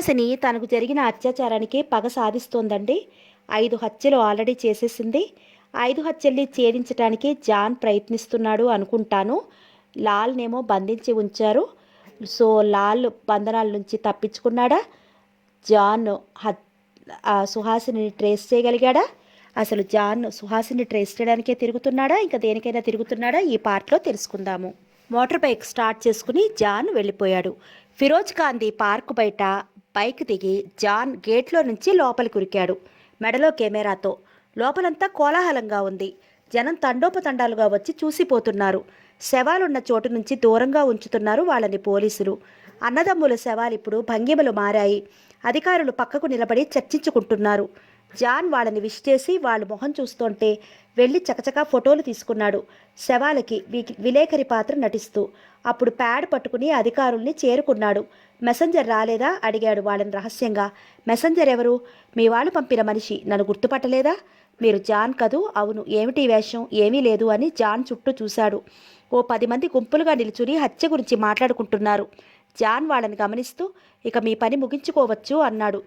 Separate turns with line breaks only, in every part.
సుహాసిని తనకు జరిగిన అత్యాచారానికి పగ సాధిస్తోందండి. 5 హత్యలు ఆల్రెడీ చేసేసింది. 5 హత్యల్ని ఛేదించటానికి జాన్ ప్రయత్నిస్తున్నాడు అనుకుంటాను. లాల్‌నేమో బంధించి ఉంచారు. సో, లాల్ బంధనాల నుంచి తప్పించుకున్నాడా? John సుహాసినిని trace చేయగలిగాడా? అసలు జాన్ సుహాసిని ట్రేస్ చేయడానికే తిరుగుతున్నాడా? ఇంకా దేనికైనా తిరుగుతున్నాడా? ఈ పార్ట్‌లో తెలుసుకుందాము. మోటార్ బైక్ స్టార్ట్ చేసుకుని జాన్ వెళ్ళిపోయాడు. ఫిరోజ్ గాంధీ పార్కు బయట బైక్ దిగి జాన్ గేట్లో నుంచి లోపలికి ఉరికాడు. మెడలో కెమెరాతో. లోపలంతా కోలాహలంగా ఉంది. జనం తండోపతండాలుగా వచ్చి చూసిపోతున్నారు. శవాలున్న చోటు నుంచి దూరంగా ఉంచుతున్నారు వాళ్ళని పోలీసులు. అన్నదమ్ముల శవాలిప్పుడు భంగిమలు మారాయి. అధికారులు పక్కకు నిలబడి చర్చించుకుంటున్నారు. జాన్ వాళ్ళని విష్ చేసి వాళ్ళ మొహం చూస్తుంటే వెళ్ళి చకచకా ఫోటోలు తీసుకున్నాడు. శవాలకి విలేకరి పాత్ర నటిస్తూ. అప్పుడు ప్యాడ్ పట్టుకుని అధికారుల్ని చేరుకున్నాడు. మెసెంజర్ రాలేదా అడిగాడు వాళ్ళని రహస్యంగా. మెసెంజర్ ఎవరు? మీ వాళ్ళు పంపిన మనిషి. నన్ను గుర్తుపట్టలేదా? మీరు జాన్ కదూ? అవును. ఏమిటి వేషం? ఏమీ లేదు అని జాన్ చుట్టూ చూశాడు. ఓ 10 మంది గుంపులుగా నిలుచుని హత్య గురించి మాట్లాడుకుంటున్నారు. జాన్ వాళ్ళని గమనిస్తూ ఇక మీ పని ముగించుకోవచ్చు అన్నాడు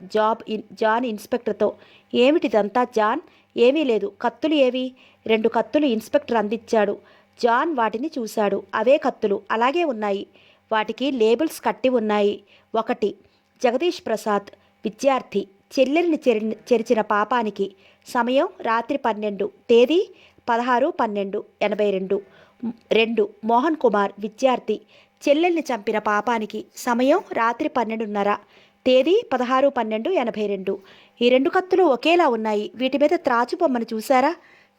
జాన్ ఇన్స్పెక్టర్తో. ఏమిటిదంతా జాన్? ఏమీ లేదు. కత్తులు ఏవి? 2 కత్తులు ఇన్స్పెక్టర్ అందించాడు. జాన్ వాటిని చూశాడు. అవే కత్తులు అలాగే ఉన్నాయి. వాటికి లేబుల్స్ కట్టి ఉన్నాయి. ఒకటి జగదీష్ ప్రసాద్, విద్యార్థి, చెల్లెల్ని చెరిచిన పాపానికి. సమయం రాత్రి 12, తేదీ 16/12/82. 2 మోహన్ కుమార్, విద్యార్థి, చెల్లెల్ని చంపిన పాపానికి. సమయం రాత్రి 12:30, తేదీ 16/12/82. ఈ 2 కత్తులు ఒకేలా ఉన్నాయి. వీటి మీద త్రాచు బొమ్మను చూశారా?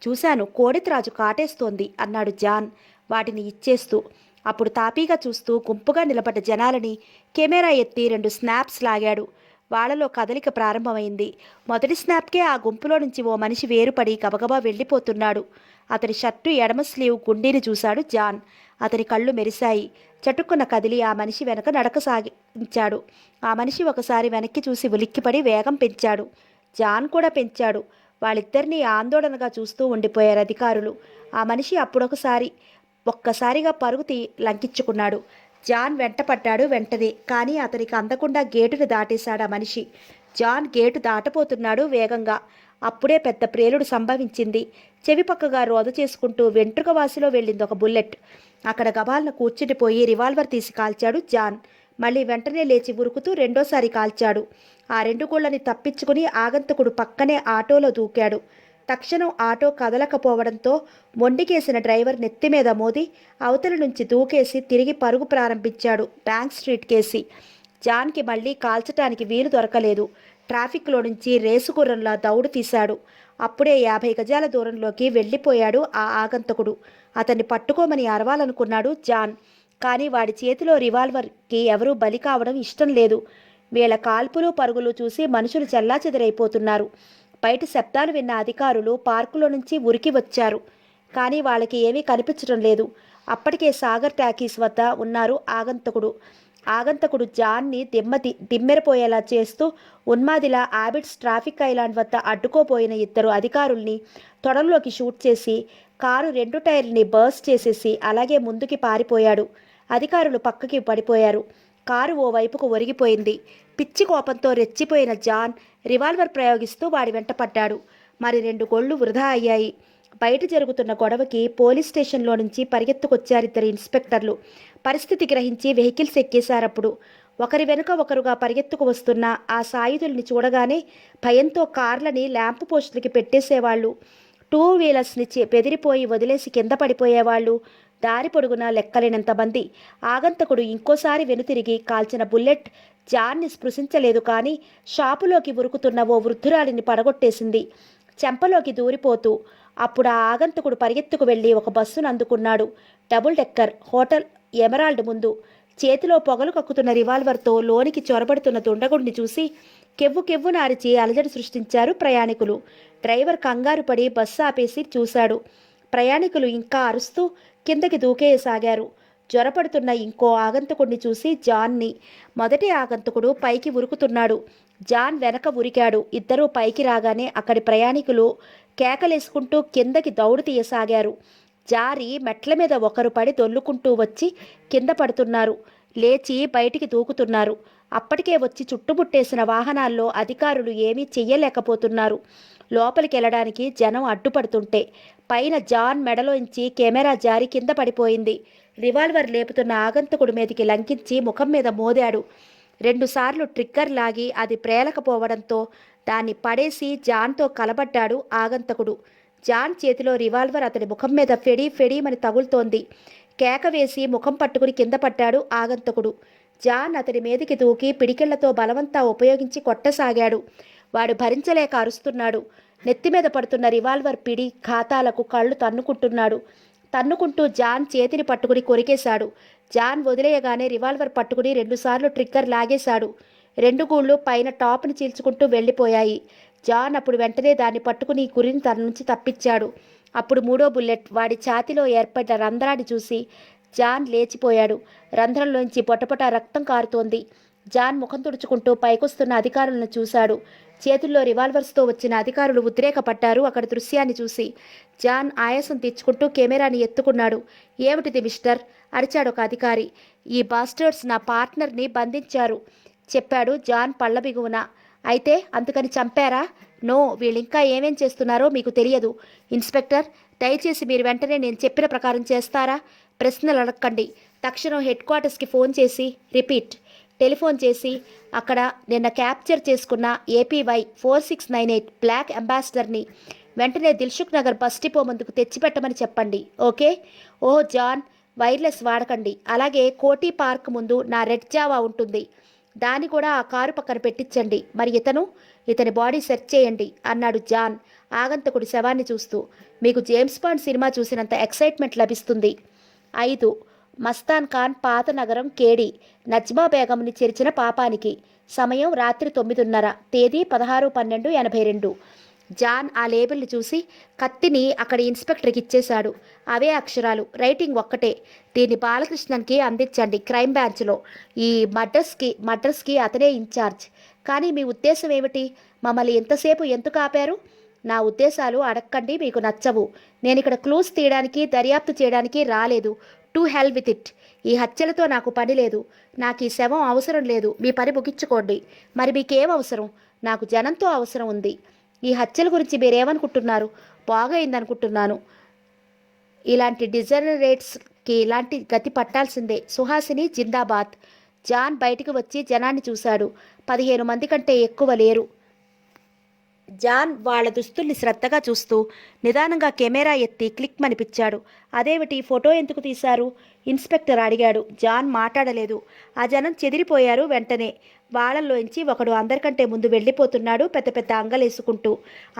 చూశాను. కోడి త్రాచు కాటేస్తోంది అన్నాడు జాన్ వాటిని ఇచ్చేస్తూ. అప్పుడు తాపీగా చూస్తూ గుంపుగా నిలబడ్డ జనాలని కెమెరా ఎత్తి 2 స్నాప్స్ లాగాడు. వాళ్లలో కదలిక ప్రారంభమైంది. మొదటి స్నాప్కే ఆ గుంపులో నుంచి ఓ మనిషి వేరుపడి గబగబా వెళ్ళిపోతున్నాడు. అతని షర్టు ఎడమ స్లీవ్ గుండీని చూశాడు జాన్. అతని కళ్ళు మెరిశాయి. చటుక్కున కదిలి ఆ మనిషి వెనక నడక సాగించాడు. ఆ మనిషి ఒకసారి వెనక్కి చూసి ఉలిక్కిపడి వేగం పెంచాడు. జాన్ కూడా పెంచాడు. వాళ్ళిద్దరినీ ఆందోళనగా చూస్తూ ఉండిపోయారు అధికారులు. ఆ మనిషి ఒక్కసారిగా పరుగు లంకించుకున్నాడు. జాన్ వెంటపడ్డాడు వెంటనే. కానీ అతనికి అందకుండా గేటును దాటేశాడు ఆ మనిషి. జాన్ గేటు దాటపోతున్నాడు వేగంగా. అప్పుడే పెద్ద ప్రేలుడు సంభవించింది. చెవి పక్కగా రోద చేసుకుంటూ వెంట్రుక వాసిలో వెళ్ళింది ఒక బుల్లెట్. అక్కడ గబాలను కూర్చుండిపోయి రివాల్వర్ తీసి కాల్చాడు జాన్. మళ్ళీ వెంటనే లేచి ఉరుకుతూ రెండోసారి కాల్చాడు. ఆ 2 గోళ్లని తప్పించుకుని ఆగంతకుడు పక్కనే ఆటోలో దూకాడు. తక్షణం ఆటో కదలకపోవడంతో మొండికేసిన డ్రైవర్ నెత్తిమీద మోది అవతల నుంచి దూకేసి తిరిగి పరుగు ప్రారంభించాడు బ్యాంక్ స్ట్రీట్ కేసి. జాన్కి మళ్ళీ కాల్చటానికి వీలు దొరకలేదు. ట్రాఫిక్లో నుంచి రేసుగుర్రంలా దౌడు తీశాడు. అప్పుడే 50 గజాల దూరంలోకి వెళ్ళిపోయాడు ఆ ఆగంతకుడు. అతన్ని పట్టుకోమని అరవాలనుకున్నాడు జాన్. కానీ వాడి చేతిలో రివాల్వర్కి ఎవరూ బలి కావడం ఇష్టం లేదు. వీళ్ళ కాల్పులు పరుగులు చూసి మనుషులు చెల్లాచెదరైపోతున్నారు. బయట శబ్దాలు విన్న అధికారులు పార్కులో నుంచి ఉరికి వచ్చారు. కానీ వాళ్ళకి ఏమీ కనిపించడం లేదు. అప్పటికే సాగర్ టాకీస్ వద్ద ఉన్నారు ఆగంతకుడు జాన్ని దిమ్మెరపోయేలా చేస్తూ ఉన్మాదిలా ఆబిడ్స్ ట్రాఫిక్ ఐలాండ్ వద్ద అడ్డుకోపోయిన 2 అధికారుల్ని తొడల్లోకి షూట్ చేసి కారు 2 టైర్లని బర్స్ట్ చేసేసి అలాగే ముందుకి పారిపోయాడు. అధికారులు పక్కకి పడిపోయారు. కారు ఓ వైపుకు ఒరిగిపోయింది. పిచ్చి కోపంతో రెచ్చిపోయిన జాన్ రివాల్వర్ ప్రయోగిస్తూ వాడి వెంట పడ్డాడు. మరి 2 గోళ్లు వృధా అయ్యాయి. బయట జరుగుతున్న గొడవకి పోలీస్ స్టేషన్లో నుంచి పరిగెత్తుకొచ్చారు 2 ఇన్స్పెక్టర్లు. పరిస్థితి గ్రహించి వెహికల్స్ ఎక్కేశారప్పుడు. ఒకరి వెనుక ఒకరుగా పరిగెత్తుకు వస్తున్న ఆ సాయుధుల్ని చూడగానే భయంతో కార్లని ల్యాంపు పోస్టులకి పెట్టేసేవాళ్ళు. 2 వీలర్స్ని బెదిరిపోయి వదిలేసి కింద పడిపోయేవాళ్ళు. దారి పొడుగున లెక్కలేనంత మంది. ఆగంతకుడు ఇంకోసారి వెనుతిరిగి కాల్చిన బుల్లెట్ జాన్ని స్పృశించలేదు. కానీ షాపులోకి ఉరుకుతున్న ఓ వృద్ధురాలిని పడగొట్టేసింది చెంపలోకి దూరిపోతూ. అప్పుడు ఆ ఆగంతకుడు పరిగెత్తుకు వెళ్ళి ఒక బస్సును అందుకున్నాడు. డబుల్ డెక్కర్ హోటల్ ఎమరాల్డ్ ముందు. చేతిలో పొగలు కక్కుతున్న రివాల్వర్తో లోనికి చొరబడుతున్న దుండగుడిని చూసి కెవ్వు నారిచి అలజడి సృష్టించారు ప్రయాణికులు. డ్రైవర్ కంగారు పడి బస్సు ఆపేసి చూశాడు. ప్రయాణికులు ఇంకా అరుస్తూ కిందకి దూకేయసాగారు. జ్వరపడుతున్న ఇంకో ఆగంతకుడిని చూసి జాన్ని. మొదటి ఆగంతకుడు పైకి ఉరుకుతున్నాడు. జాన్ వెనక ఉరికాడు. ఇద్దరూ పైకి రాగానే అక్కడి ప్రయాణికులు కేకలేసుకుంటూ కిందకి దౌడు తీయసాగారు. జారి మెట్ల మీద ఒకరు పడి దొల్లుకుంటూ వచ్చి కింద పడుతున్నారు. లేచి బయటికి దూకుతున్నారు. అప్పటికే వచ్చి చుట్టుముట్టేసిన వాహనాల్లో అధికారులు ఏమీ చెయ్యలేకపోతున్నారు. లోపలికెళ్ళడానికి జనం అడ్డుపడుతుంటే పైన జాన్ మెడలోంచి కెమెరా జారి కింద పడిపోయింది. రివాల్వర్ లేపుతున్న ఆగంతకుడి మీదకి లంకించి ముఖం మీద మోదాడు. 2 సార్లు ట్రిగ్గర్ లాగి అది ప్రేలకపోవడంతో దాన్ని పడేసి జాన్తో కలబడ్డాడు ఆగంతకుడు. జాన్ చేతిలో రివాల్వర్ అతడి ముఖం మీద ఫెడీమని తగులుతోంది. కేక వేసి ముఖం పట్టుకుని కింద పడ్డాడు ఆగంతకుడు. జాన్ అతడి మీదికి దూకి పిడికిళ్లతో బలవంతా ఉపయోగించి కొట్టసాగాడు. వాడు భరించలేక అరుస్తున్నాడు. నెత్తిమీద పడుతున్న రివాల్వర్ పిడి ఖాతాలకు కళ్ళు తన్నుకుంటూ జాన్ చేతిని పట్టుకుని కొరికేశాడు. జాన్ వదిలేయగానే రివాల్వర్ పట్టుకుని 2 సార్లు ట్రిగ్గర్ లాగేశాడు. 2 గూళ్ళు పైన టాప్ని చీల్చుకుంటూ వెళ్ళిపోయాయి. జాన్ అప్పుడు వెంటనే దాన్ని పట్టుకుని గురిని తన నుంచి తప్పించాడు. అప్పుడు 3వ బుల్లెట్ వాడి ఛాతీలో ఏర్పడ్డ రంధ్రాన్ని చూసి జాన్ లేచిపోయాడు. రంధ్రంలోంచి పొటపొట రక్తం కారుతోంది. జాన్ ముఖం తుడుచుకుంటూ పైకొస్తున్న అధికారులను చూశాడు. చేతుల్లో రివాల్వర్స్తో వచ్చిన అధికారులు ఉద్రేకపడ్డారు అక్కడి దృశ్యాన్ని చూసి. జాన్ ఆయాసం తెచ్చుకుంటూ కెమెరాని ఎత్తుకున్నాడు. ఏమిటిది మిస్టర్, అరిచాడు ఒక అధికారి. ఈ బాస్టర్స్ నా పార్ట్నర్ని బంధించారు, చెప్పాడు జాన్ పళ్ళ బిగువున. అయితే అందుకని చంపారా? నో, వీళ్ళింకా ఏమేం చేస్తున్నారో మీకు తెలియదు. ఇన్స్పెక్టర్, దయచేసి మీరు వెంటనే నేను చెప్పిన ప్రకారం చేస్తారా? ప్రశ్నలు అడగండి. తక్షణం హెడ్ క్వార్టర్స్కి ఫోన్ చేసి టెలిఫోన్ చేసి అక్కడ నిన్న క్యాప్చర్ చేసుకున్న ఏపీవై 4698 బ్లాక్ అంబాసిడర్ని వెంటనే దిల్సుఖ్ నగర్ బస్ డిపో ముందుకు తెచ్చిపెట్టమని చెప్పండి. ఓకే? ఓహ్ జాన్, వైర్లెస్ వాడకండి. అలాగే కోటీ పార్క్ ముందు నా రెడ్ జావా ఉంటుంది, దాన్ని కూడా ఆ కారు పక్కన పెట్టించండి. మరి ఇతని బాడీ సెర్చ్ చేయండి అన్నాడు జాన్ ఆగంతకుడి శవాన్ని చూస్తూ. మీకు జేమ్స్ బాండ్ సినిమా చూసినంత ఎక్సైట్మెంట్ లభిస్తుంది. 5. మస్తాన్ ఖాన్ పాత నగరం కేడి నజ్మా బేగంని చెరిచిన పాపానికి. సమయం రాత్రి 9:30. తేదీ 16/12/82. జాన్ ఆ లేబుల్ని చూసి కత్తిని అక్కడి ఇన్స్పెక్టర్కి ఇచ్చేశాడు. అవే అక్షరాలు, రైటింగ్ ఒక్కటే. దీన్ని బాలకృష్ణన్కి అందించండి క్రైమ్ బ్రాంచ్లో. ఈ మర్డర్స్కి అతనే ఇన్ఛార్జ్. కానీ మీ ఉద్దేశం ఏమిటి? మమ్మల్ని ఎంతసేపు ఎందుకు ఆపారు? నా ఉద్దేశాలు అడక్కండి, మీకు నచ్చవు. నేను ఇక్కడ క్లూస్ తీయడానికి దర్యాప్తు చేయడానికి రాలేదు. To hell with it. ఈ హత్యలతో నాకు పని లేదు. నాకు ఈ శవం అవసరం లేదు. మీ పని ముగించుకోండి. మరి మీకేం అవసరం? నాకు జనంతో అవసరం ఉంది. ఈ హత్యల గురించి మీరేమనుకుంటున్నారు? బాగైందనుకుంటున్నాను. ఇలాంటి డిజనరేట్స్కి ఇలాంటి గతి పట్టాల్సిందే. సుహాసిని జిందాబాద్. జాన్ బయటికి వచ్చి జనాన్ని చూశాడు. 15 మంది కంటే ఎక్కువ లేరు. జాన్ వాళ్ళ దుస్తుల్ని శ్రద్ధగా చూస్తూ నిదానంగా కెమెరా ఎత్తి క్లిక్ మనిపించాడు. అదేమిటి, ఫోటో ఎందుకు తీశారు? ఇన్స్పెక్టర్ అడిగాడు. జాన్ మాట్లాడలేదు. ఆ జనం చెదిరిపోయారు. వెంటనే వాళ్ళల్లోంచి ఒకడు అందరికంటే ముందు వెళ్ళిపోతున్నాడు, పెద్ద పెద్ద అంగలేసుకుంటూ.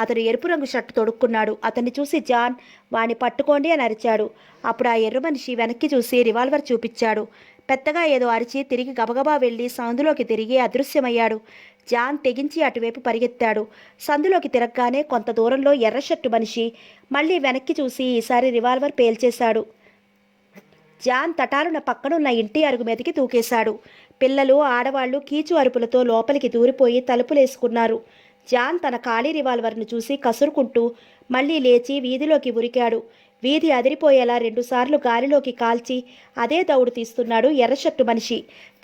అతను ఎరుపు రంగు షర్టు తొడుక్కున్నాడు. అతన్ని చూసి జాన్ వాణ్ణి పట్టుకోండి అని అరిచాడు. అప్పుడు ఆ ఎర్ర మనిషి వెనక్కి చూసి రివాల్వర్ చూపించాడు. పెద్దగా ఏదో అరిచి తిరిగి గబగబా వెళ్ళి సందులోకి తిరిగి అదృశ్యమయ్యాడు. జాన్ తెగించి అటువైపు పరిగెత్తాడు. సందులోకి తిరగగానే కొంత దూరంలో ఎర్ర షర్టు మనిషి మళ్ళీ వెనక్కి చూసి ఈసారి రివాల్వర్ పేల్చేశాడు. జాన్ తటాలున పక్కనున్న ఇంటి అరుగు మీదకి దూకేశాడు. పిల్లలు, ఆడవాళ్లు కీచు అరుపులతో లోపలికి దూరిపోయి తలుపులేసుకున్నారు. జాన్ తన ఖాళీ రివాల్వర్ను చూసి కసురుకుంటూ మళ్ళీ లేచి వీధిలోకి ఉరికాడు. వీధి అదిరిపోయేలా 2 సార్లు గాలిలోకి కాల్చి అదే దౌడు తీస్తున్నాడు ఎర్రషర్టు మనిషి.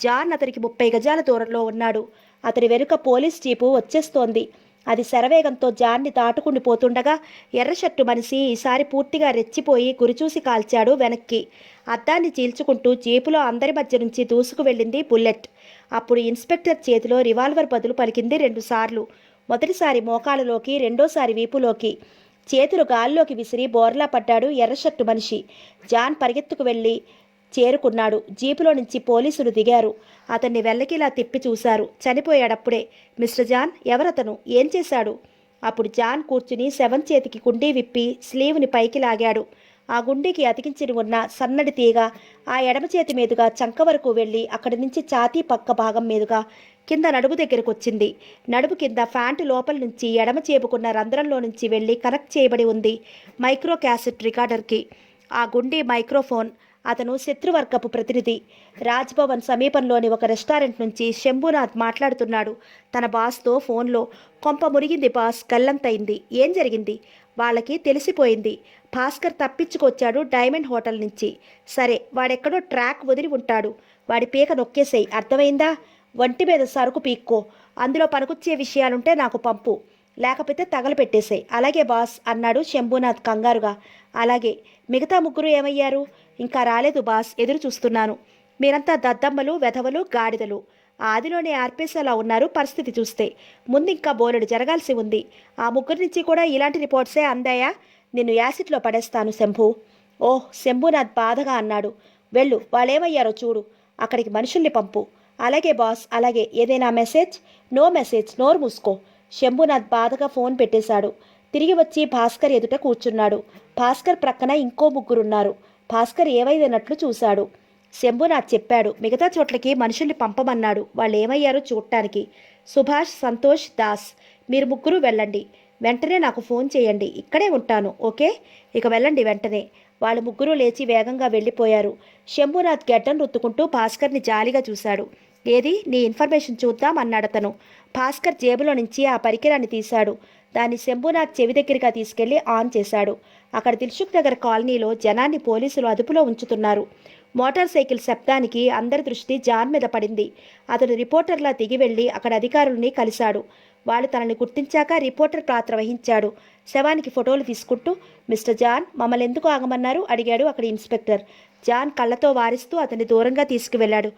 జాన్ అతనికి 30 గజాల దూరంలో ఉన్నాడు. అతని వెనుక పోలీస్ జీపు వచ్చేస్తోంది. అది శరవేగంతో జాన్ని దాటుకుని పోతుండగా ఎర్రషర్టు మనిషి ఈసారి పూర్తిగా రెచ్చిపోయి గురిచూసి కాల్చాడు వెనక్కి. అద్దాన్ని చీల్చుకుంటూ జీపులో అందరి మధ్య నుంచి దూసుకు వెళ్ళింది బుల్లెట్. అప్పుడు ఇన్స్పెక్టర్ చేతిలో రివాల్వర్ బదులు పలికింది 2 సార్లు. మొదటిసారి మోకాలులోకి, రెండోసారి వీపులోకి. చేతులు గాల్లోకి విసిరి బోర్లా పడ్డాడు ఎర్రషర్టు మనిషి. జాన్ పరిగెత్తుకు వెళ్ళి చేరుకున్నాడు. జీపులో నుంచి పోలీసులు దిగారు. అతన్ని వెల్లకిలా తిప్పి చూశారు. చనిపోయాడప్పుడే. మిస్టర్ జాన్, ఎవరతను? ఏం చేశాడు? అప్పుడు జాన్ కూర్చుని శవం చేతికి గుండీ విప్పి స్లీవ్ని పైకి లాగాడు. ఆ గుండీకి అతికించి ఉన్న సన్నడి తీగ ఆ ఎడమ చేతి మీదుగా చంక వరకు వెళ్ళి అక్కడి నుంచి ఛాతీ పక్క భాగం మీదుగా కింద నడుము దగ్గరకు వచ్చింది. నడుము కింద ప్యాంటు లోపల నుంచి ఎడమ చేపుకున్న రంధ్రంలో నుంచి వెళ్ళి కనెక్ట్ చేయబడి ఉంది మైక్రో క్యాసెట్ రికార్డర్కి. ఆ గుండీ మైక్రోఫోన్. అతను శత్రువర్గపు ప్రతినిధి. రాజ్భవన్ సమీపంలోని ఒక రెస్టారెంట్ నుంచి శంభునాథ్ మాట్లాడుతున్నాడు తన బాస్తో ఫోన్లో. కొంప మురిగింది బాస్, గల్లంతైంది. ఏం జరిగింది? వాళ్ళకి తెలిసిపోయింది. భాస్కర్ తప్పించుకొచ్చాడు డైమండ్ హోటల్ నుంచి. సరే, వాడెక్కడో ట్రాక్ వదిలి ఉంటాడు. వాడి పీక నొక్కేసేయి, అర్థమైందా? వంటి మీద సరుకు పీక్కో. అందులో పనికొచ్చే విషయాలుంటే నాకు పంపు, లేకపోతే తగలపెట్టేసాయి. అలాగే బాస్ అన్నాడు శంభునాథ్ కంగారుగా. అలాగే. మిగతా ముగ్గురు ఏమయ్యారు? ఇంకా రాలేదు బాస్, ఎదురు చూస్తున్నాను. మీరంతా దద్దమ్మలు, వెధవలు, గాడిదలు. ఆదిలోనే ఆర్పేసేలా ఉన్నారు పరిస్థితి చూస్తే. ముందు ఇంకా బోలెడు జరగాల్సి ఉంది. ఆ ముగ్గురి నుంచి కూడా ఇలాంటి రిపోర్ట్సే అందాయా? నిన్ను యాసిడ్లో పడేస్తాను శంభు. ఓహ్, శంభునాథ్ బాధగా అన్నాడు. వెళ్ళు, వాళ్ళేమయ్యారో చూడు. అక్కడికి మనుషుల్ని పంపు. అలాగే బాస్, అలాగే. ఏదైనా మెసేజ్? నో మెసేజ్, నోరు మూసుకో. శంభునాథ్ బాధగా ఫోన్ పెట్టేశాడు. తిరిగి వచ్చి భాస్కర్ ఎదుట కూర్చున్నాడు. భాస్కర్ ప్రక్కన ఇంకో ముగ్గురున్నారు. భాస్కర్ ఏవైదన్నట్లు చూశాడు. శంభునాథ్ చెప్పాడు, మిగతా చోట్లకి మనుషుల్ని పంపమన్నాడు. వాళ్ళు ఏమయ్యారో చూడటానికి. సుభాష్, సంతోష్, దాస్, మీరు ముగ్గురు వెళ్ళండి. వెంటనే నాకు ఫోన్ చేయండి. ఇక్కడే ఉంటాను. ఓకే, ఇక వెళ్ళండి వెంటనే. వాళ్ళు ముగ్గురు లేచి వేగంగా వెళ్ళిపోయారు. శంభునాథ్ గెడ్డం రుత్తుకుంటూ భాస్కర్ని జాలిగా చూశాడు. ఏది, నీ ఇన్ఫర్మేషన్ చూద్దాం అన్నాడతను. భాస్కర్ జేబులో నుంచి ఆ పరికరాన్ని తీశాడు. దాన్ని శంభునాథ్ చెవి దగ్గరగా తీసుకెళ్లి ఆన్ చేశాడు. అక్కడ దిల్సుఖ్ నగర్ కాలనీలో జనాన్ని పోలీసులు అదుపులో ఉంచుతున్నారు. మోటార్ సైకిల్ శబ్దానికి అందరి దృష్టి జాన్ మీద పడింది. అతడు రిపోర్టర్లా దిగి వెళ్లి అక్కడ అధికారుల్ని కలిశాడు. వాళ్ళు తనని గుర్తించాక రిపోర్టర్ పాత్ర వహించాడు. శవానికి ఫోటోలు తీసుకుంటూ, మిస్టర్ జాన్, మమ్మల్ని ఎందుకు ఆగమన్నారు అడిగాడు అక్కడి ఇన్స్పెక్టర్. జాన్ కళ్ళతో వారిస్తూ అతన్ని దూరంగా తీసుకువెళ్లాడు.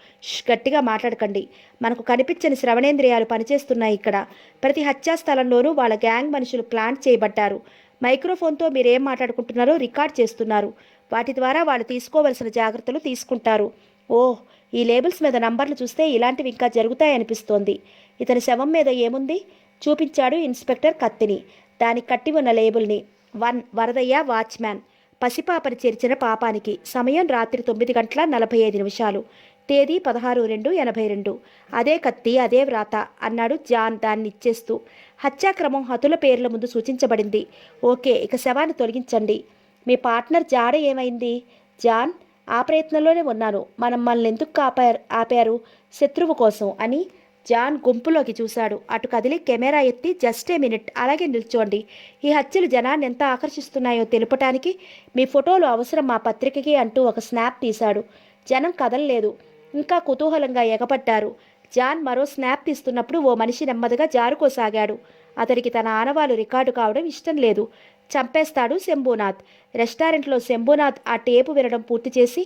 గట్టిగా మాట్లాడకండి. మనకు కనిపించని శ్రవణేంద్రియాలు పనిచేస్తున్నాయి ఇక్కడ. ప్రతి హత్యా స్థలంలోనూ వాళ్ళ గ్యాంగ్ మనుషులు ప్లాంట్ చేయబడ్డారు. మైక్రోఫోన్తో మీరేం మాట్లాడుకుంటున్నారో రికార్డ్ చేస్తున్నారు. వాటి ద్వారా వాళ్ళు తీసుకోవలసిన జాగ్రత్తలు తీసుకుంటారు. ఓహ్, ఈ లేబుల్స్ మీద నంబర్లు చూస్తే ఇలాంటివి ఇంకా జరుగుతాయనిపిస్తోంది. ఇతని శవం మీద ఏముంది? చూపించాడు ఇన్స్పెక్టర్ కత్తిని. దానికి కట్టి ఉన్న లేబుల్ని. 1 వరదయ్య, వాచ్మ్యాన్. పసిపాపని చేర్చిన పాపానికి. సమయం రాత్రి 9:45. తేదీ 16/2/82. అదే కత్తి, అదే వ్రాత అన్నాడు జాన్ దాన్ని ఇచ్చేస్తూ. హత్యాక్రమం హతుల పేర్ల ముందు సూచించబడింది. ఓకే, ఇక శవాన్ని తొలగించండి. మీ పార్ట్నర్ జాడ ఏమైంది? జాన్, ఆ ప్రయత్నంలోనే ఉన్నాను. మనల్ని ఎందుకు ఆపారు? శత్రువు కోసం అని. జాన్ గుంపులోకి చూశాడు. అటు కదిలి కెమెరా ఎత్తి, జస్ట్ ఏ మినిట్, అలాగే నిల్చోండి. ఈ హత్యలు జనాన్ని ఎంత ఆకర్షిస్తున్నాయో తెలుపటానికి మీ ఫోటోలు అవసరం మా పత్రికకి అంటూ ఒక స్నాప్ తీశాడు. జనం కదలలేదు, ఇంకా కుతూహలంగా ఎగపడ్డారు. జాన్ మరో స్నాప్ తీస్తున్నప్పుడు ఓ మనిషి నెమ్మదిగా జారుకోసాగాడు. అతడికి తన ఆనవాలు రికార్డు కావడం ఇష్టం లేదు. చంపేస్తాడు శంభునాథ్. రెస్టారెంట్లో శంభునాథ్ ఆ టేపు వినడం పూర్తి చేసి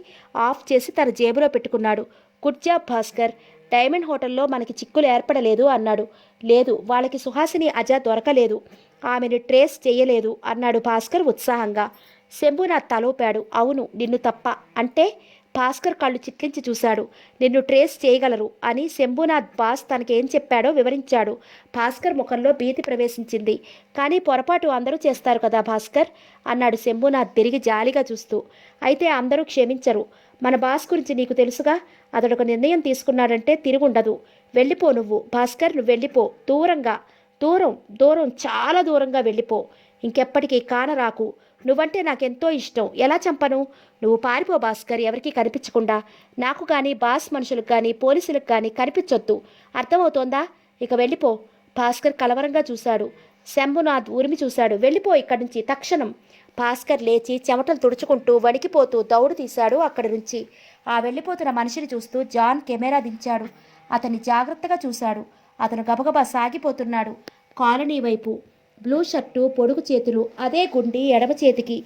ఆఫ్ చేసి తన జేబులో పెట్టుకున్నాడు. Good job Bhaskar. డైమండ్ హోటల్లో మనకి చిక్కులు ఏర్పడలేదు అన్నాడు. లేదు, వాళ్ళకి సుహాసిని అజ దొరకలేదు. ఆమెను ట్రేస్ చేయలేదు అన్నాడు భాస్కర్ ఉత్సాహంగా. శంభునాథ్ తలూపాడు. అవును, నిన్ను తప్ప. అంటే? భాస్కర్ కళ్ళు చిట్లించి చూశాడు. నిన్ను ట్రేస్ చేయగలరు అని శంభునాథ్ బాస్ తనకేం చెప్పాడో వివరించాడు. భాస్కర్ ముఖంలో భీతి ప్రవేశించింది. కానీ పొరపాటు అందరూ చేస్తారు కదా భాస్కర్ అన్నాడు శంభునాథ్ తిరిగి జాలిగా చూస్తూ. అయితే అందరూ క్షమించరు. మన బాస్ గురించి నీకు తెలుసుగా. అతడొక నిర్ణయం తీసుకున్నాడంటే తిరుగుండదు. వెళ్ళిపో నువ్వు భాస్కర్, నువ్వు వెళ్ళిపో. దూరంగా, దూరం దూరం, చాలా దూరంగా వెళ్ళిపో. ఇంకెప్పటికీ కానరాకు. నువ్వంటే నాకెంతో ఇష్టం. ఎలా చంపను? నువ్వు పారిపో భాస్కర్, ఎవరికీ కనిపించకుండా. నాకు కానీ, బాస్ మనుషులకు కానీ, పోలీసులకు కానీ కనిపించొద్దు. అర్థమవుతోందా? ఇక వెళ్ళిపో. భాస్కర్ కలవరంగా చూశాడు. శంభునాథ్ ఉరిమి చూశాడు. వెళ్ళిపో ఇక్కడి నుంచి తక్షణం. భాస్కర్ లేచి చెమటలు తుడుచుకుంటూ వణికిపోతూ దౌడు తీశాడు అక్కడి నుంచి. ఆ వెళ్ళిపోతున్న మనిషిని చూస్తూ జాన్ కెమెరా దించాడు. అతన్ని జాగ్రత్తగా చూశాడు. అతను గబగబా సాగిపోతున్నాడు కాలనీ వైపు. బ్లూ షర్టు, పొడుగు చేతులు, అదే గుండి ఎడమ చేతికి.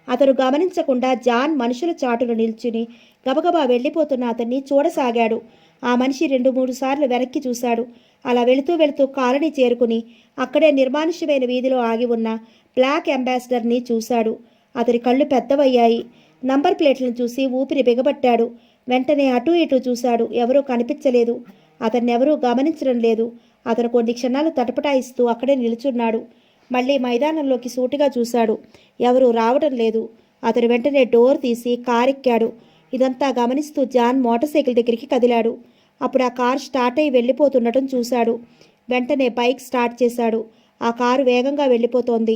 అతను గమనించకుండా జాన్ మనుషుల చాటును నిల్చుని గబగబా వెళ్ళిపోతున్న అతన్ని చూడసాగాడు. ఆ మనిషి 2-3 సార్లు వెనక్కి చూశాడు. అలా వెళుతూ వెళుతూ కాలనీ చేరుకుని అక్కడే నిర్మానుష్యమైన వీధిలో ఆగి ఉన్న బ్లాక్ అంబాసిడర్ని చూశాడు. అతని కళ్ళు పెద్దవయ్యాయి. నంబర్ ప్లేట్లను చూసి ఊపిరి బిగబట్టాడు. వెంటనే అటూ ఇటూ చూశాడు. ఎవరూ కనిపించలేదు. అతన్నెవరూ గమనించడం లేదు. అతను కొన్ని క్షణాలు తటపటాయిస్తూ అక్కడే నిలుచున్నాడు. మళ్ళీ మైదానంలోకి సూటిగా చూశాడు. ఎవరూ రావడం లేదు. అతను వెంటనే డోర్ తీసి కారెక్కాడు. ఇదంతా గమనిస్తూ జాన్ మోటార్ సైకిల్ దగ్గరికి కదిలాడు. అప్పుడు ఆ కారు స్టార్ట్ అయి వెళ్ళిపోతుండటం చూశాడు. వెంటనే బైక్ స్టార్ట్ చేశాడు. ఆ కారు వేగంగా వెళ్ళిపోతోంది.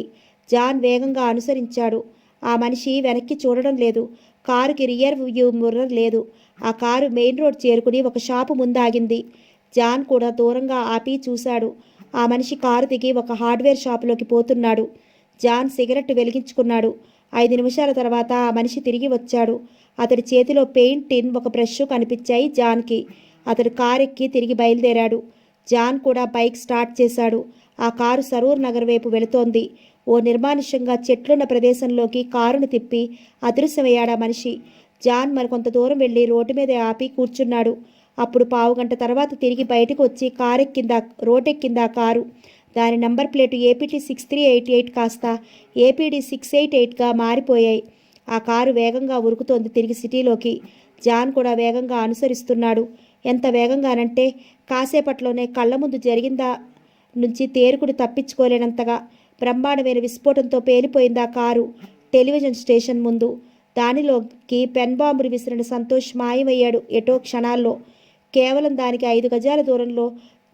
జాన్ వేగంగా అనుసరించాడు. ఆ మనిషి వెనక్కి చూడడం లేదు. కారుకి రియర్ వ్యూ మిర్రర్ లేదు. ఆ కారు మెయిన్ రోడ్ చేరుకుని ఒక షాపు ముందు ఆగింది. జాన్ కూడా దూరంగా ఆపి చూశాడు. ఆ మనిషి కారు దిగి ఒక హార్డ్వేర్ షాపులోకి పోతున్నాడు. John cigarette వెలిగించుకున్నాడు. 5 నిమిషాల తర్వాత ఆ మనిషి తిరిగి వచ్చాడు. అతడి చేతిలో పెయింట్ టిన్, ఒక బ్రష్ కనిపించాయి జాన్కి. అతడు కారెక్కి తిరిగి బయలుదేరాడు. జాన్ కూడా బైక్ స్టార్ట్ చేశాడు. ఆ కారు సరూర్ నగర్ వైపు వెళుతోంది. ఓ నిర్మానుష్యంగా చెట్లున్న ప్రదేశంలోకి కారును తిప్పి అదృశ్యమయ్యాడా మనిషి. జాన్ మరికొంత దూరం వెళ్ళి రోడ్డు మీద ఆపి కూర్చున్నాడు. అప్పుడు పావుగంట తర్వాత తిరిగి బయటకు వచ్చి రోడ్డెక్కిందా కారు. దాని నంబర్ ప్లేటు ఏపీటీ 6388 కాస్త ఏపీడీ 688గా మారిపోయాయి. ఆ కారు వేగంగా ఉరుకుతోంది తిరిగి సిటీలోకి. జాన్ కూడా వేగంగా అనుసరిస్తున్నాడు. ఎంత వేగంగానంటే కాసేపట్లోనే కళ్ళ ముందు జరిగిందా నుంచి తేరుకుని తప్పించుకోలేనంతగా బ్రహ్మాండమైన విస్ఫోటంతో పేలిపోయిందా కారు టెలివిజన్ స్టేషన్ ముందు. దానిలోకి పెన్ బాంబులు విసిరిన సంతోష్ మాయమయ్యాడు ఎటో క్షణాల్లో. కేవలం దానికి 5 గజాల దూరంలో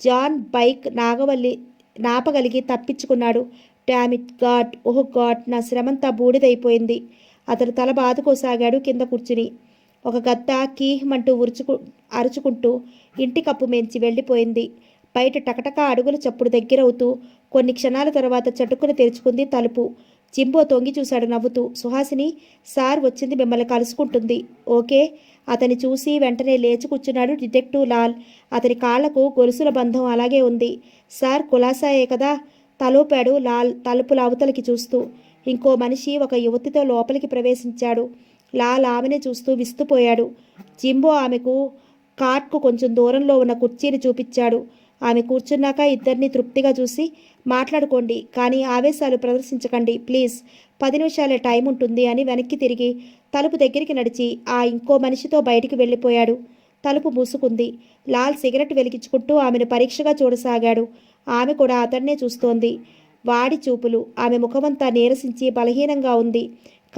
జాన్ బైక్ నాపగలిగి తప్పించుకున్నాడు. డామిట్ గాడ్, ఓహ్ గాడ్, నా శ్రమంతా బూడిదైపోయింది. అతను తల బాదుకోసాగాడు కింద కూర్చుని. ఒక గద్ద కీహ్మంటూ అరుచుకుంటూ ఇంటి కప్పు మెంచి వెళ్ళిపోయింది. బయట టకటకా అడుగుల చప్పుడు దగ్గరవుతూ కొన్ని క్షణాల తర్వాత చటుక్కున తెరుచుకుంది తలుపు. జింబో తొంగి చూశాడు నవ్వుతూ. సుహాసిని, సార్ వచ్చింది, మిమ్మల్ని కలుసుకుంటుంది. ఓకే. అతన్ని చూసి వెంటనే లేచి కూర్చున్నాడు డిటెక్టివ్ లాల్. అతని కాళ్లకు గొలుసుల బంధం అలాగే ఉంది. సార్ కులాసాయే కదా, తలూపాడు లాల్ తలుపుల అవతలికి చూస్తూ. ఇంకో మనిషి ఒక యువతితో లోపలికి ప్రవేశించాడు. లాల్ ఆమెనే చూస్తూ విస్తుపోయాడు. జింబో ఆమెకు కాట్కు కొంచెం దూరంలో ఉన్న కుర్చీని చూపించాడు. ఆమె కూర్చున్నాక ఇద్దరిని తృప్తిగా చూసి, మాట్లాడుకోండి కానీ ఆవేశాలు ప్రదర్శించకండి ప్లీజ్, 10 నిమిషాలే టైం ఉంటుంది అని వెనక్కి తిరిగి తలుపు దగ్గరికి నడిచి ఆ ఇంకో మనిషితో బయటికి వెళ్ళిపోయాడు. తలుపు మూసుకుంది. లాల్ సిగరెట్ వెలిగించుకుంటూ ఆమెను పరీక్షగా చూడసాగాడు. ఆమె కూడా అతన్నే చూస్తోంది. వాడి చూపులు. ఆమె ముఖమంతా నీరసించి బలహీనంగా ఉంది.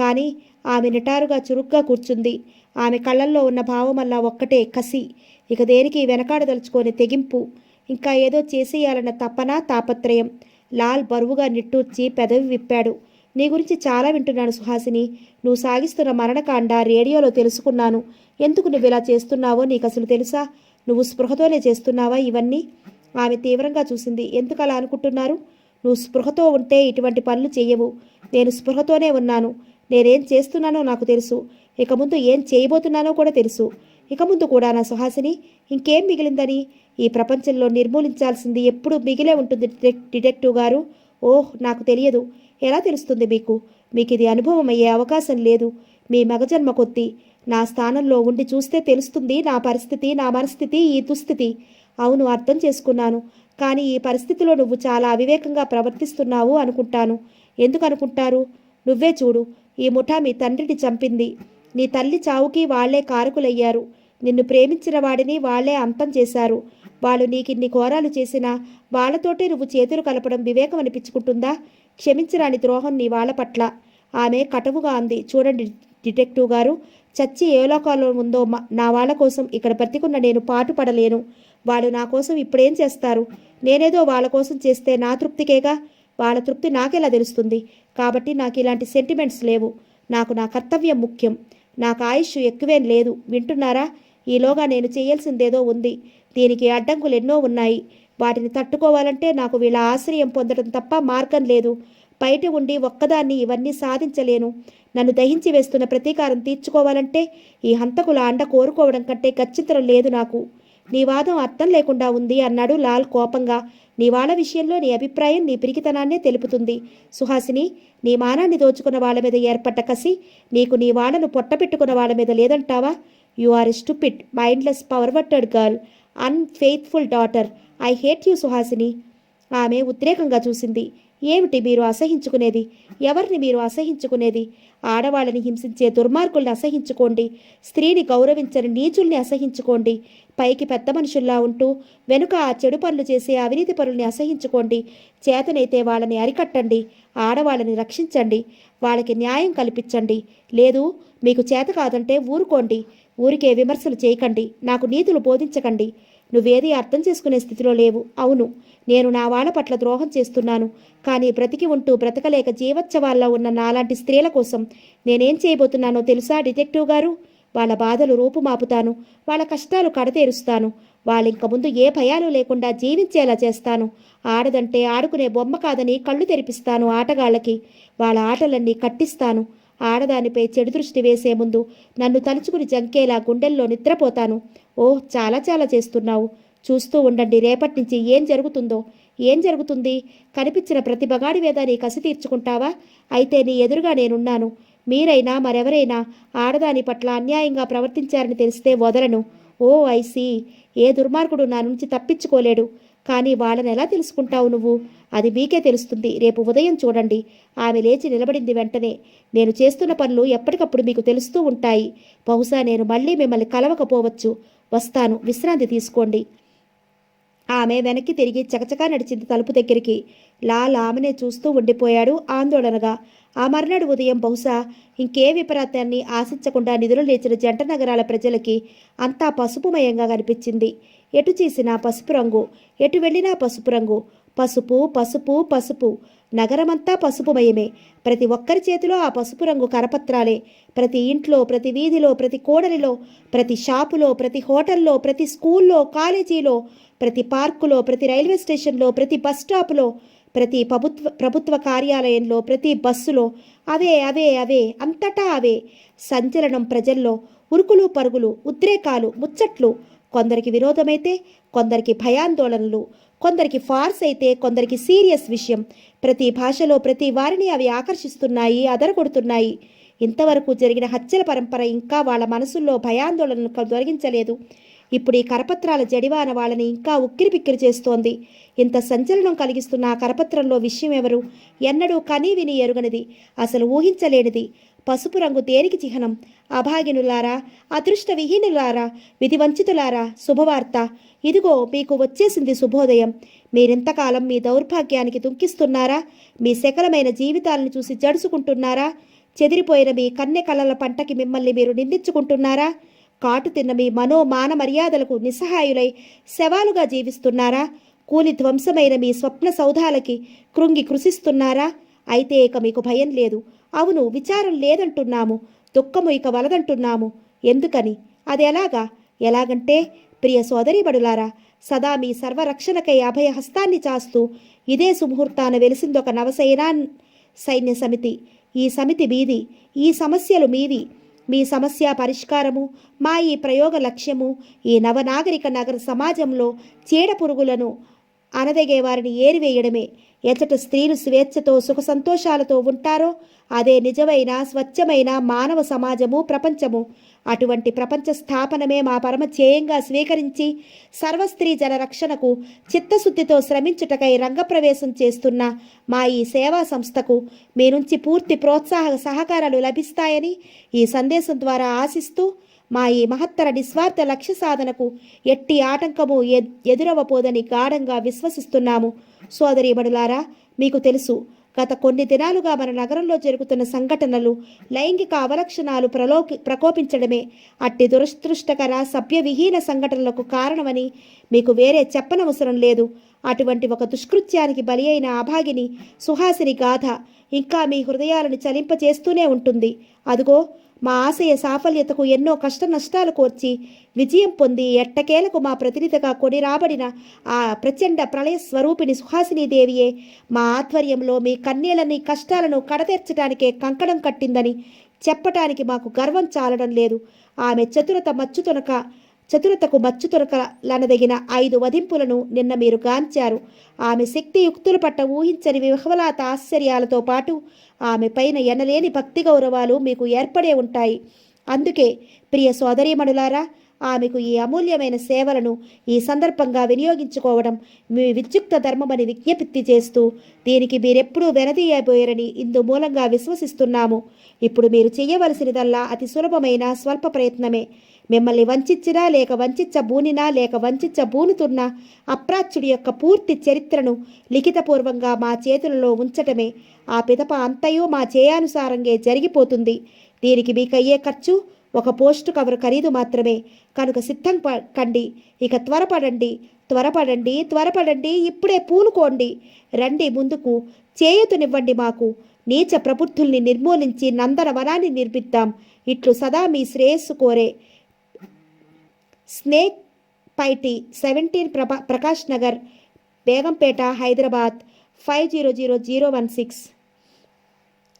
కానీ ఆమె నిటారుగా చురుగ్గా కూర్చుంది. ఆమె కళ్ళల్లో ఉన్న భావమల్లా ఒక్కటే కసి. ఇక దేనికి వెనకాడదలుచుకొని తెగింపు. ఇంకా ఏదో చేసేయాలన్న తపన, తాపత్రయం. లాల్ బరువుగా నిట్టూర్చి పెదవి విప్పాడు. నీ గురించి చాలా వింటున్నాను సుహాసిని. నువ్వు సాగిస్తున్న మరణకాండ రేడియోలో తెలుసుకున్నాను. ఎందుకు నువ్వు ఇలా చేస్తున్నావో నీకు అసలు తెలుసా? నువ్వు స్పృహతోనే చేస్తున్నావా ఇవన్నీ? ఆమె తీవ్రంగా చూసింది. ఎందుకు అలా అనుకుంటున్నారు? నువ్వు స్పృహతో ఉంటే ఇటువంటి పనులు చెయ్యవు. నేను స్పృహతోనే ఉన్నాను. నేనేం చేస్తున్నానో నాకు తెలుసు. ఇక ముందు ఏం చేయబోతున్నానో కూడా తెలుసు. ఇక ముందు కూడా నా సుహాసిని, ఇంకేం మిగిలిందని? ఈ ప్రపంచంలో నిర్మూలించాల్సింది ఎప్పుడు మిగిలే ఉంటుంది డిటెక్టివ్ గారు. ఓహ్, నాకు తెలియదు. ఎలా తెలుస్తుంది మీకు? మీకు ఇది అనుభవం అయ్యే అవకాశం లేదు. మీ మగజన్మ కొద్దీ నా స్థానంలో ఉండి చూస్తే తెలుస్తుంది నా పరిస్థితి, నా మనస్థితి, ఈ దుస్థితి. అవును, అర్థం చేసుకున్నాను. కానీ ఈ పరిస్థితిలో నువ్వు చాలా అవివేకంగా ప్రవర్తిస్తున్నావు అనుకుంటాను. ఎందుకు అనుకుంటారు? నువ్వే చూడు. ఈ ముఠా మీ తండ్రిని చంపింది. నీ తల్లి చావుకి వాళ్లే కారకులయ్యారు. నిన్ను ప్రేమించిన వాడిని వాళ్లే అంతం చేశారు. వాళ్ళు నీకిన్ని ఘోరాలు చేసినా వాళ్లతోటే నువ్వు చేతులు కలపడం వివేకం అనిపించుకుంటుందా? క్షమించరాని ద్రోహం నీ వాళ్ళ పట్ల. ఆమె కటవుగా అంది. చూడండి డిటెక్టివ్ గారు, చచ్చి ఏ లోకాల్లో ఉందో నా వాళ్ళ కోసం ఇక్కడ బ్రతికున్న నేను పాటుపడలేను. వాళ్ళు నా కోసం ఇప్పుడేం చేస్తారు? నేనేదో వాళ్ళ కోసం చేస్తే నా తృప్తికేగా. వాళ్ళ తృప్తి నాకెలా తెలుస్తుంది? కాబట్టి నాకు ఇలాంటి సెంటిమెంట్స్ లేవు. నాకు నా కర్తవ్యం ముఖ్యం. నాకు ఆయుష్ ఎక్కువేం లేదు. వింటున్నారా? ఈలోగా నేను చేయాల్సిందేదో ఉంది. దీనికి అడ్డంకులు ఎన్నో ఉన్నాయి. వాటిని తట్టుకోవాలంటే నాకు వీళ్ళ ఆశ్రయం పొందడం తప్ప మార్గం లేదు. బయట ఉండి ఒక్కదాన్ని ఇవన్నీ సాధించలేను. నన్ను దహించి వేస్తున్న ప్రతీకారం తీర్చుకోవాలంటే ఈ హంతకుల అండ కోరుకోవడం కంటే గత్యంతరం లేదు నాకు. నీ వాదం అర్థం లేకుండా ఉంది అన్నాడు లాల్ కోపంగా. నీ వాళ్ళ విషయంలో నీ అభిప్రాయం నీ పిరికితనాన్నే తెలుపుతుంది. సుహాసిని, నీ మానాన్ని దోచుకున్న వాళ్ళ మీద ఏర్పడ్డ కసి నీకు నీ వాళ్ళను పొట్టపెట్టుకున్న వాళ్ళ మీద లేదంటావా? You are a stupid, mindless, perverted girl, unfaithful daughter. I hate you Suhasini. ఆమె ఉద్రేకంగా చూసింది. ఏమిటి మీరు అసహించుకునేది? ఎవరిని మీరు అసహించుకునేది? ఆడవాళ్ళని హింసించే దుర్మార్గుల్ని అసహించుకోండి. స్త్రీని గౌరవించని నీచుల్ని అసహించుకోండి. పైకి పెద్ద మనుషుల్లా ఉంటూ వెనుక ఆ చెడు పనులు చేసే అవినీతి పనుల్ని అసహించుకోండి. చేతనైతే వాళ్ళని అరికట్టండి. ఆడవాళ్ళని రక్షించండి. వాళ్ళకి న్యాయం కల్పించండి. లేదు, మీకు చేత కాదంటే ఊరుకోండి. ఊరికే విమర్శలు చేయకండి. నాకు నీతులు బోధించకండి. నువ్వేది అర్థం చేసుకునే స్థితిలో లేవు. అవును, నేను నా వాళ్ళ పట్ల ద్రోహం చేస్తున్నాను. కానీ బ్రతికి ఉంటూ బ్రతకలేక జీవోత్సవాల్లో ఉన్న నాలాంటి స్త్రీల కోసం నేనేం చేయబోతున్నానో తెలుసా డిటెక్టివ్ గారు? వాళ్ళ బాధలు రూపుమాపుతాను, వాళ్ళ కష్టాలు కడతేరుస్తాను. వాళ్ళింక ముందు ఏ భయాలు లేకుండా జీవించేలా చేస్తాను. ఆడదంటే ఆడుకునే బొమ్మ కాదని కళ్ళు తెరిపిస్తాను ఆటగాళ్ళకి. వాళ్ళ ఆటలన్నీ కట్టిస్తాను. ఆడదానిపై చెడు దృష్టి వేసే ముందు నన్ను తలుచుకుని జంకేలా గుండెల్లో నిద్రపోతాను. ఓహ్, చాలా చాలా చేస్తున్నావు. చూస్తూ ఉండండి, రేపటి నుంచి ఏం జరుగుతుంది? కనిపించిన ప్రతి బగాడి వేద నీ కసి తీర్చుకుంటావా? అయితే నీ ఎదురుగా నేనున్నాను. మీరైనా మరెవరైనా ఆడదాని పట్ల అన్యాయంగా ప్రవర్తించారని తెలిస్తే వదలను. ఓ ఐసీ, ఏ దుర్మార్గుడు నా నుంచి తప్పించుకోలేడు. కానీ వాళ్ళని ఎలా తెలుసుకుంటావు నువ్వు? అది మీకే తెలుస్తుంది. రేపు ఉదయం చూడండి. ఆమె లేచి నిలబడింది వెంటనే. నేను చేస్తున్న పనులు ఎప్పటికప్పుడు మీకు తెలుస్తూ ఉంటాయి. బహుశా నేను మళ్ళీ మిమ్మల్ని కలవకపోవచ్చు. వస్తాను, విశ్రాంతి తీసుకోండి. ఆమె వెనక్కి తిరిగి చకచకా నడిచింది తలుపు దగ్గరికి. లాల్ ఆమెనే చూస్తూ ఉండిపోయాడు ఆందోళనగా. ఆ మర్నాడు ఉదయం బహుశా ఇంకే విపరీతాన్ని ఆశించకుండా నిధులు లేచిన జంట నగరాల ప్రజలకి అంతా పసుపుమయంగా కనిపించింది. ఎటు చేసినా పసుపు రంగు, ఎటు వెళ్ళినా పసుపు రంగు. పసుపు పసుపు పసుపు. నగరమంతా పసుపుమయమే. ప్రతి ఒక్కరి చేతిలో ఆ పసుపు రంగు కరపత్రాలే. ప్రతి ఇంట్లో, ప్రతి వీధిలో, ప్రతి కోడలిలో, ప్రతి షాపులో, ప్రతి హోటల్లో, ప్రతి స్కూల్లో, కాలేజీలో, ప్రతి పార్కులో, ప్రతి రైల్వే స్టేషన్లో, ప్రతి బస్ స్టాపులో, ప్రతి ప్రభుత్వ కార్యాలయంలో, ప్రతి బస్సులో అవే అవే అవే, అంతటా అవే. సంచలనం ప్రజల్లో. ఉరుకులు పరుగులు, ఉద్రేకాలు, ముచ్చట్లు. కొందరికి వినోదమైతే కొందరికి భయాందోళనలు, కొందరికి ఫార్స్ అయితే కొందరికి సీరియస్ విషయం. ప్రతి భాషలో ప్రతి వారిని అవి ఆకర్షిస్తున్నాయి, అదరగొడుతున్నాయి. ఇంతవరకు జరిగిన హత్యల పరంపర ఇంకా వాళ్ళ మనసుల్లో భయాందోళనలు తొలగించలేదు. ఇప్పుడు ఈ కరపత్రాల జడివాన వాళ్ళని ఇంకా ఉక్కిరిపిక్కిరి చేస్తోంది. ఇంత సంచలనం కలిగిస్తున్న ఆ కరపత్రంలో విషయం ఎవరు? ఎన్నడూ కనీ విని ఎరుగనిది, అసలు ఊహించలేనిది. పసుపు రంగు దేనికి చిహ్నం? అభాగినులారా, అదృష్ట విహీనులారా, విధివంచితులారా, శుభవార్త. ఇదిగో మీకు వచ్చేసింది శుభోదయం. మీరింతకాలం మీ దౌర్భాగ్యానికి దుంకిస్తున్నారా? మీ శకలమైన జీవితాలను చూసి జడుసుకుంటున్నారా? చెదిరిపోయిన మీ కన్నె కలల పంటకి మిమ్మల్ని మీరు నిందించుకుంటున్నారా? కాటు తిన్న మీ మాన మర్యాదలకు నిస్సహాయులై శవాలుగా జీవిస్తున్నారా? కూలి ధ్వంసమైన మీ స్వప్న సౌధాలకి కృంగి కృషిస్తున్నారా? అయితే ఇక మీకు భయం లేదు. అవును, విచారం లేదంటున్నాము. దుఃఖము ఇక వలదంటున్నాము. ఎందుకని? అది ఎలాగంటే ప్రియ సోదరీబడులారా, సదా మీ సర్వరక్షణకై అభయ హస్తాన్ని చాస్తూ ఇదే సుముహూర్తాన వెలిసిందొక నవసేనా సైన్య సమితి. ఈ సమితి మీది, ఈ సమస్యలు మీవి. మీ సమస్య పరిష్కారము, మా ఈ ప్రయోగ లక్ష్యము ఈ నవనాగరిక నగర సమాజంలో చీడ పురుగులను అనదగే వారిని ఏరివేయడమే. ఎచ్చట స్త్రీలు స్వేచ్ఛతో సుఖ సంతోషాలతో ఉంటారో అదే నిజమైన స్వచ్ఛమైన మానవ సమాజము, ప్రపంచము. అటువంటి ప్రపంచ స్థాపనమే మా పరమ ధ్యేయంగా స్వీకరించి సర్వస్త్రీ జన రక్షణకు చిత్తశుద్ధితో శ్రమించుటకై రంగప్రవేశం చేస్తున్న మా ఈ సేవా సంస్థకు మీ నుంచి పూర్తి ప్రోత్సాహ సహకారాలు లభిస్తాయని ఈ సందేశం ద్వారా ఆశిస్తూ మా ఈ మహత్తర నిస్వార్థ లక్ష్య సాధనకు ఎట్టి ఆటంకము ఎదురవపోదని గాఢంగా విశ్వసిస్తున్నాము. సోదరీమణులారా, మీకు తెలుసు, గత కొన్ని దినాలుగా మన నగరంలో జరుగుతున్న సంఘటనలు లైంగిక అవలక్షణాలు ప్రకోపించడమే అట్టి దురదృష్టకర సభ్యవిహీన సంఘటనలకు కారణమని మీకు వేరే చెప్పనవసరం లేదు. అటువంటి ఒక దుష్కృత్యానికి బలి అయిన అభాగిని సుహాసిని గాథ ఇంకా మీ హృదయాలను చలింపచేస్తూనే ఉంటుంది. అదుగో, మా ఆశయ సాఫల్యతకు ఎన్నో కష్ట నష్టాలు కోర్చి విజయం పొంది ఎట్టకేలకు మా ప్రతినిధిగా కొని రాబడిన ఆ ప్రచండ ప్రళయ స్వరూపిణి సుహాసినీదేవియే మా ఆధ్వర్యంలో మీ కన్యలని కష్టాలను కడతీర్చడానికే కంకణం కట్టిందని చెప్పటానికి మాకు గర్వం చాలడం లేదు. ఆమె చతురతకు మచ్చుతొనకలనదగిన 5 వధింపులను నిన్న మీరు గాంచారు. ఆమె శక్తియుక్తుల పట్ల ఊహించని విహ్వలాత ఆశ్చర్యాలతో పాటు ఆమె పైన ఎనలేని భక్తి గౌరవాలు మీకు ఏర్పడే ఉంటాయి. అందుకే ప్రియ సోదరీమణులారా, ఆమెకు ఈ అమూల్యమైన సేవలను ఈ సందర్భంగా వినియోగించుకోవడం మీ విద్యుక్త ధర్మమని విజ్ఞప్తి చేస్తూ దీనికి మీరెప్పుడూ వెనదీయబోయారని ఇందు మూలంగా విశ్వసిస్తున్నాము. ఇప్పుడు మీరు చేయవలసినదల్లా అతి సులభమైన స్వల్ప ప్రయత్నమే. మిమ్మల్ని వంచినా లేక వంచబూనినా లేక వంచబూనుతున్న అప్రాచ్యుడి యొక్క పూర్తి చరిత్రను లిఖితపూర్వంగా మా చేతులలో ఉంచటమే. ఆ పిదప అంతయో మా చేయానుసారంగా జరిగిపోతుంది. దీనికి మీకయ్యే ఖర్చు ఒక పోస్టు కవర్ ఖరీదు మాత్రమే. కనుక సిద్ధం కండి. ఇక త్వరపడండి, త్వరపడండి, త్వరపడండి. ఇప్పుడే పూనుకోండి. రండి ముందుకు. చేయూతనివ్వండి మాకు. నీచ ప్రబుద్ధుల్ని నిర్మూలించి నందనవనాన్ని నిర్మిద్దాం. ఇట్లు సదా మీ శ్రేయస్సు కోరే స్నేక్ పైటి 17 ప్రకాష్ నగర్, బేగంపేట, హైదరాబాద్ 500016.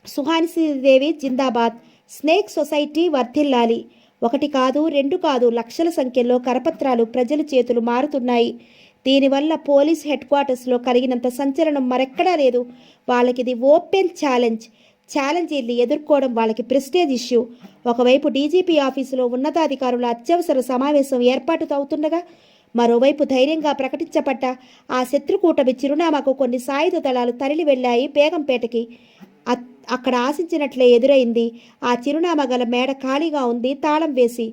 సుహాసినీదేవి జిందాబాద్. స్నేక్ సొసైటీ వర్ధిల్లాలి. 1 కాదు 2 కాదు లక్షల సంఖ్యలో కరపత్రాలు ప్రజల చేతులు మారుతున్నాయి. దీనివల్ల పోలీస్ హెడ్ క్వార్టర్స్లో కలిగినంత సంచలనం మరెక్కడా లేదు. వాళ్ళకిది ఓపెన్ ఛాలెంజీల్ని ఎదుర్కోవడం వాళ్ళకి ప్రెస్టేజ్ ఇష్యూ. ఒకవైపు డీజీపీ ఆఫీసులో ఉన్నతాధికారుల అత్యవసర సమావేశం ఏర్పాటు అవుతుండగా, మరోవైపు ధైర్యంగా ప్రకటించబడ్డ ఆ శత్రుకూటమి చిరునామాకు కొన్ని సాయుధ దళాలు తరలి వెళ్ళాయి బేగంపేటకి. అక్కడ ఆశించినట్లే ఎదురైంది. ఆ చిరునామా గల మేడ ఖాళీగా ఉంది, తాళం వేసి.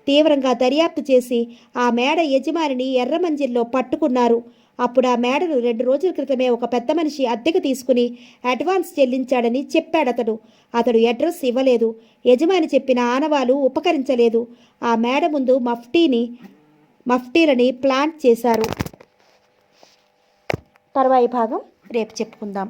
తీవ్రంగా దర్యాప్తు చేసి ఆ మేడ యజమానిని ఎర్రమంజిల్లో పట్టుకున్నారు. అప్పుడు ఆ మేడను 2 రోజుల క్రితమే ఒక పెద్ద మనిషి అద్దెకు తీసుకుని అడ్వాన్స్ చెల్లించాడని చెప్పాడతడు. అతడు అడ్రస్ ఇవ్వలేదు. యజమాని చెప్పిన ఆనవాలు ఉపకరించలేదు. ఆ మేడ ముందు మఫ్టీలని ప్లాంట్ చేశారు. తర్వాయి భాగం రేపు చెప్పుకుందాం.